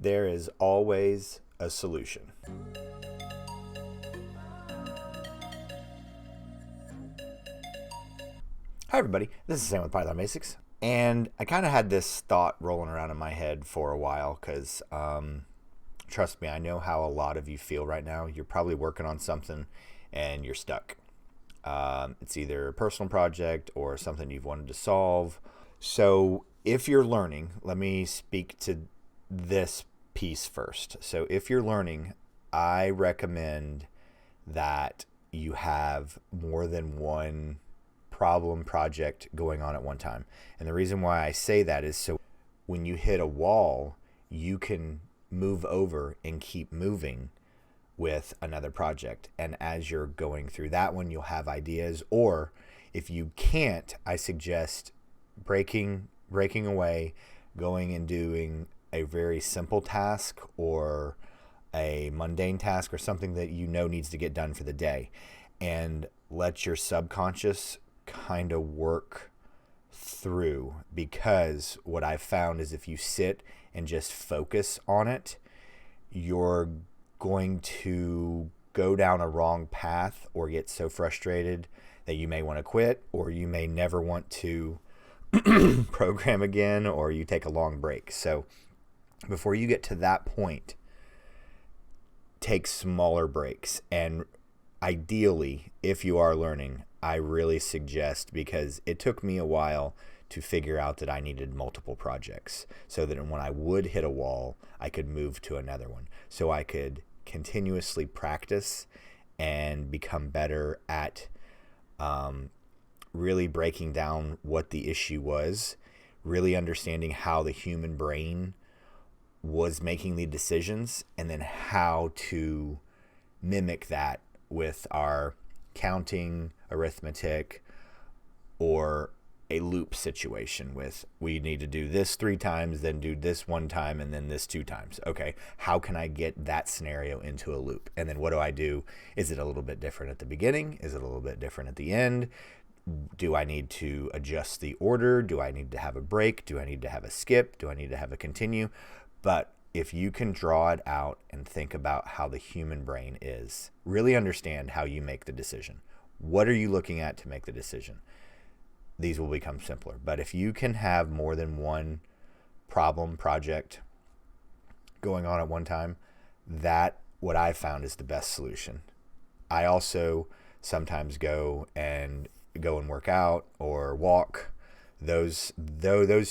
There is always a solution. Hi everybody, this is Sam with Python Basics, and I kind of had this thought rolling around in my head for a while because trust me, I know how a lot of you feel right now. You're probably working on something and you're stuck. It's either a personal project or something you've wanted to solve. So if you're learning, let me speak to this piece first. So if you're learning, I recommend that you have more than one problem project going on at one time. And the reason why I say that is so when you hit a wall, you can move over and keep moving with another project. And as you're going through that one, you'll have ideas. Or if you can't, I suggest breaking away, going and doing a very simple task or a mundane task or something that you know needs to get done for the day, and let your subconscious kind of work through. Because what I've found is if you sit and just focus on it, you're going to go down a wrong path or get so frustrated that you may want to quit, or you may never want to program again, or you take a long break. So before you get to that point, take smaller breaks. And ideally, if you are learning, I really suggest, because it took me a while to figure out that I needed multiple projects so that when I would hit a wall, I could move to another one. So I could continuously practice and become better at really breaking down what the issue was, really understanding how the human brain was making the decisions, and then how to mimic that with our counting, arithmetic, or a loop situation with we need to do this 3 times, then do this 1 time, and then this 2 times. Okay, how can I get that scenario into a loop? And then what do I do? Is it a little bit different at the beginning? Is it a little bit different at the end? Do I need to adjust the order? Do I need to have a break? Do I need to have a skip? Do I need to have a continue? But if you can draw it out and think about how the human brain is, really understand how you make the decision. What are you looking at to make the decision? These will become simpler. But if you can have more than one problem project going on at one time, that, what I've found, is the best solution. I also sometimes go and work out or walk. Those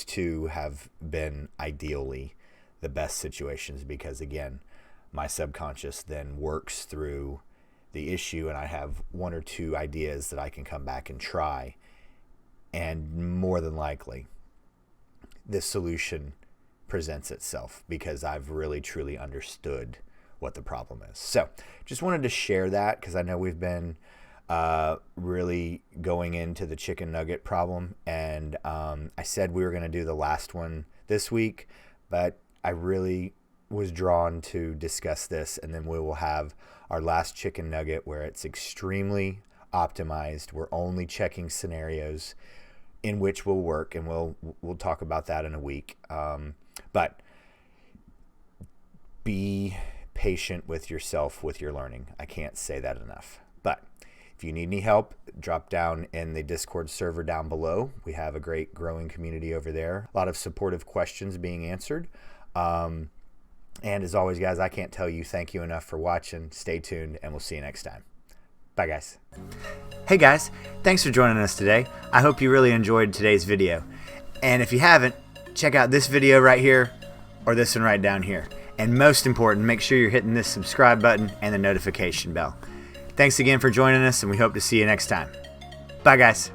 two have been ideally the best situations, because again, my subconscious then works through the issue and I have 1 or 2 ideas that I can come back and try, and more than likely this solution presents itself because I've really truly understood what the problem is. So just wanted to share that because I know we've been really going into the chicken nugget problem, and I said we were going to do the last one this week, but I really was drawn to discuss this, and then we will have our last chicken nugget where it's extremely optimized. We're only checking scenarios in which will work, and we'll talk about that in a week. But be patient with yourself with your learning. I can't say that enough. But if you need any help, drop down in the Discord server down below. We have a great growing community over there. A lot of supportive questions being answered. And as always, guys, I can't tell you thank you enough for watching. Stay tuned, and we'll see you next time. Bye, guys. Hey, guys. Thanks for joining us today. I hope you really enjoyed today's video. And if you haven't, check out this video right here or this one right down here. And most important, make sure you're hitting this subscribe button and the notification bell. Thanks again for joining us, and we hope to see you next time. Bye, guys.